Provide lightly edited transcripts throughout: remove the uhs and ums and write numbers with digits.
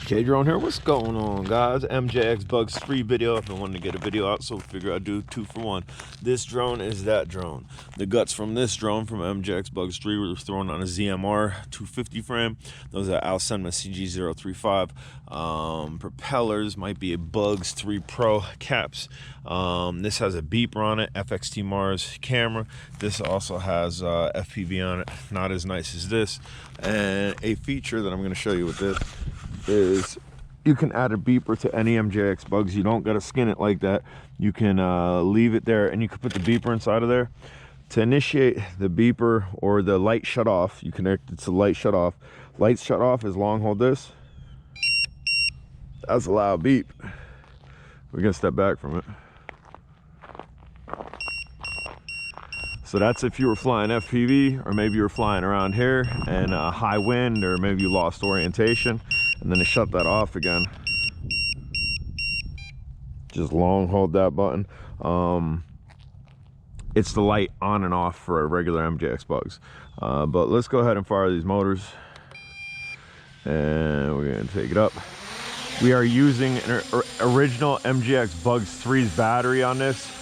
K-Drone here. What's going on, guys? MJX Bugs 3 video. I've been wanting to get a video out, so figure I'd do 2 for 1. This drone is that drone. The guts from this drone from MJX Bugs 3 were thrown on a ZMR 250 frame. Those are Alcema CG035. Propellers might be a Bugs 3 Pro caps. This has a beeper on it, FXT Mars camera. This also has FPV on it, not as nice as this. And a feature that I'm going to show you with this is you can add a beeper to any MJX Bugs. You don't gotta skin it like that. You can leave it there, and you can put the beeper inside of there. To initiate the beeper or the light shut off, you connect it to light shut off. Light shut off is long hold this. That's a loud beep. We're gonna step back from it. So that's if you were flying FPV, or maybe you were flying around here and high wind, or maybe you lost orientation, and then to shut that off again, just long hold that button. It's the light on and off for a regular MJX Bugs. But let's go ahead and fire these motors, and we're gonna take it up. We are using an original MJX Bugs 3's battery on this.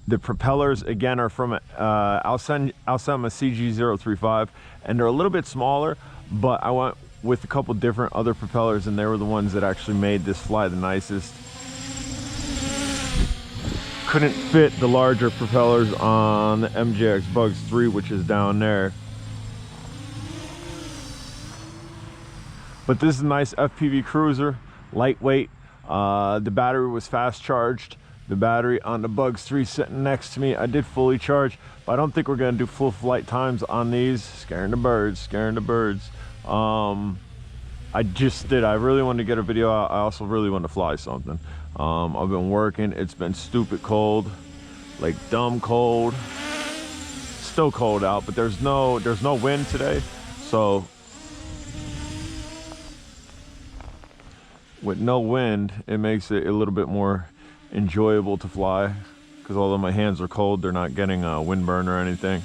The propellers, again, are from Alcema CG035, and they're a little bit smaller, but I went with a couple different other propellers, and they were the ones that actually made this fly the nicest. Couldn't fit the larger propellers on the MJX Bugs 3, which is down there. But this is a nice FPV cruiser, lightweight. The battery was fast charged. The battery on the Bugs 3 sitting next to me, I did fully charge, but I don't think we're gonna do full flight times on these. Scaring the birds, scaring the birds. I really wanted to get a video out. I also really wanted to fly something. I've been working, it's been stupid cold, like dumb cold. Still cold out, but there's no wind today. So with no wind, it makes it a little bit more enjoyable to fly, because although my hands are cold, they're not getting a windburn or anything.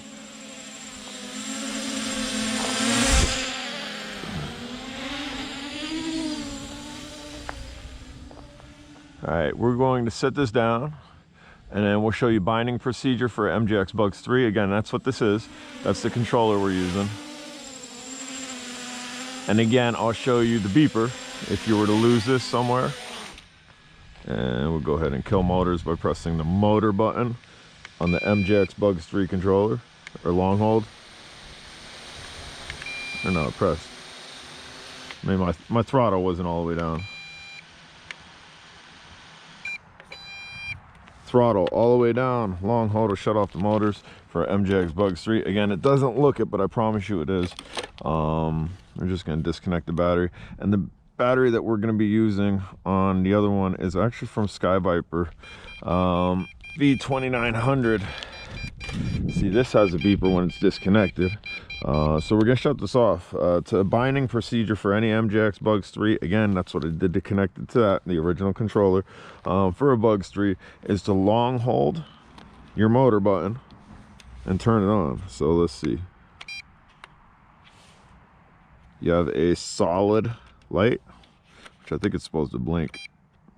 All right, we're going to set this down, and then we'll show you binding procedure for MJX Bugs 3. Again, that's what this is. That's the controller we're using. And again, I'll show you the beeper if you were to lose this somewhere. And we'll go ahead and kill motors by pressing the motor button on the MJX Bugs 3 controller, or long hold. Or no, press. I mean, my throttle wasn't all the way down. Throttle all the way down, long hold to shut off the motors for MJX Bugs 3. Again, it doesn't look it, but I promise you it is. We're just gonna disconnect the battery, and the battery that we're going to be using on the other one is actually from Sky Viper V2900. See, this has a beeper when it's disconnected, so we're going to shut this off. To a binding procedure for any MJX Bugs 3, again, that's what I did to connect it to that, the original controller, for a Bugs 3, is to long hold your motor button and turn it on. So let's see, you have a solid light, which I think it's supposed to blink.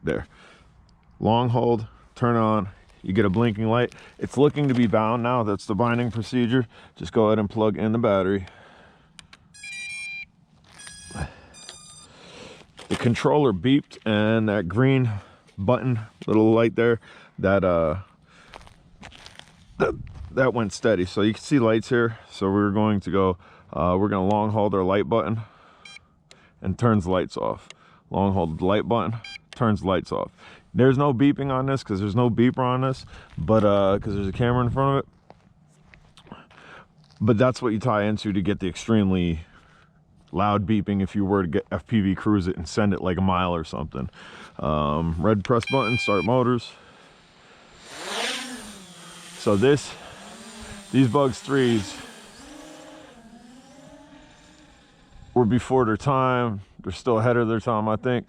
There, long hold, turn on, you get a blinking light. It's looking to be bound now. That's the binding procedure. Just go ahead and plug in the battery. The controller beeped, and that green button, little light there, that went steady. So you can see lights here. So we're going to go, we're going to long hold our light button and turns lights off. Long hold the light button, turns lights off. There's no beeping on this because there's no beeper on this, but because there's a camera in front of it. But that's what you tie into to get the extremely loud beeping if you were to get FPV cruise it and send it like a mile or something. Red press button, start motors. So these Bugs 3s were before their time. They're still ahead of their time, I think.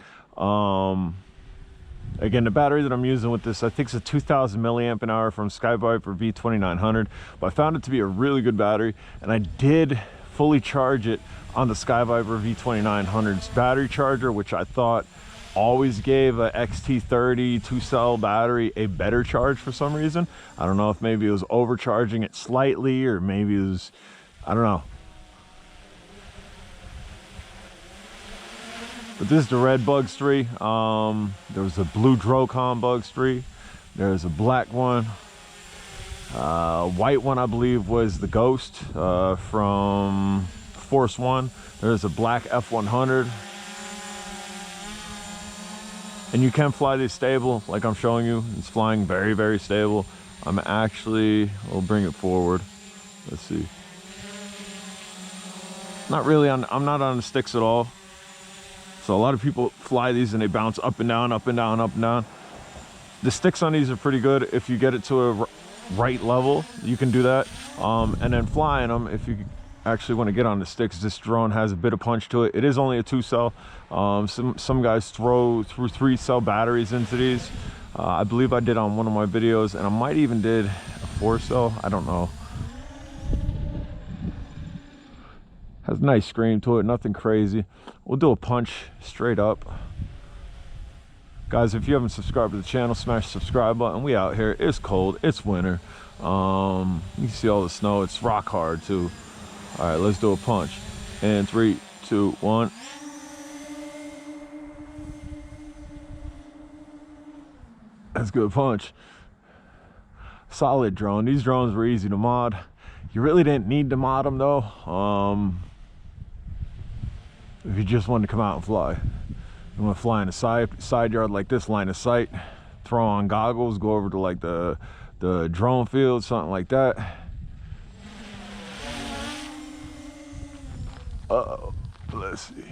Again, the battery that I'm using with this, I think it's a 2000 milliamp an hour from Skyviper V2900, but I found it to be a really good battery, and I did fully charge it on the Skyviper V2900's battery charger, which I thought always gave a XT30 2-cell battery a better charge for some reason. I don't know if maybe it was overcharging it slightly, or maybe it was, I don't know. But this is the red Bugs 3. There was a blue Drocon Bugs 3. There's a black one. White one, I believe, was the Ghost from Force One. There's a black F100. And you can fly these stable, like I'm showing you. It's flying very, very stable. I'm actually, we'll bring it forward. Let's see. Not really on, I'm not on the sticks at all. So a lot of people fly these and they bounce up and down, up and down, up and down. The sticks on these are pretty good. If you get it to a right level, you can do that. And then flying them, if you actually want to get on the sticks, this drone has a bit of punch to it. It is only a 2-cell. Some guys throw through 3-cell batteries into these. I believe I did on one of my videos, and I might even did a 4-cell. I don't know. Has a nice scream to it, nothing crazy. We'll do a punch straight up. Guys, if you haven't subscribed to the channel, smash the subscribe button. We out here. It's cold. It's winter. You can see all the snow. It's rock hard too. All right, let's do a punch. And 3, 2, 1. That's a good punch. Solid drone. These drones were easy to mod. You really didn't need to mod them though. If you just wanted to come out and fly. You want to fly in a side yard like this, line of sight, throw on goggles, go over to like the drone field, something like that. Let's see.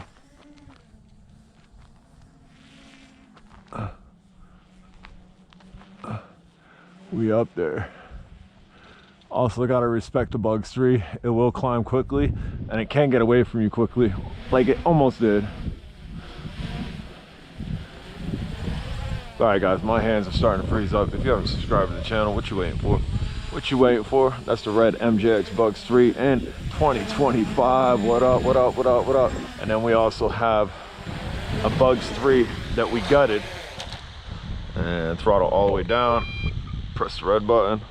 We up there. Also gotta respect the Bugs 3. It will climb quickly, and it can get away from you quickly, like it almost did. All right, guys, my hands are starting to freeze up. If you haven't subscribed to the channel, what you waiting for? What you waiting for? That's the red MJX Bugs 3 in 2025. What up, what up, what up, what up? And then we also have a Bugs 3 that we gutted. And throttle all the way down. Press the red button.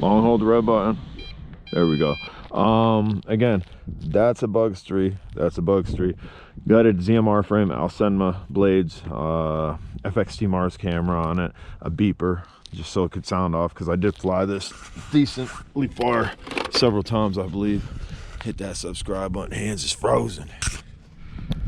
Long hold the red button. There we go. Again, that's a Bugs 3. That's a Bugs 3. Gutted ZMR frame, Alcenma blades, FXT Mars camera on it, a beeper, just so it could sound off, because I did fly this decently far several times, I believe. Hit that subscribe button. Hands is frozen.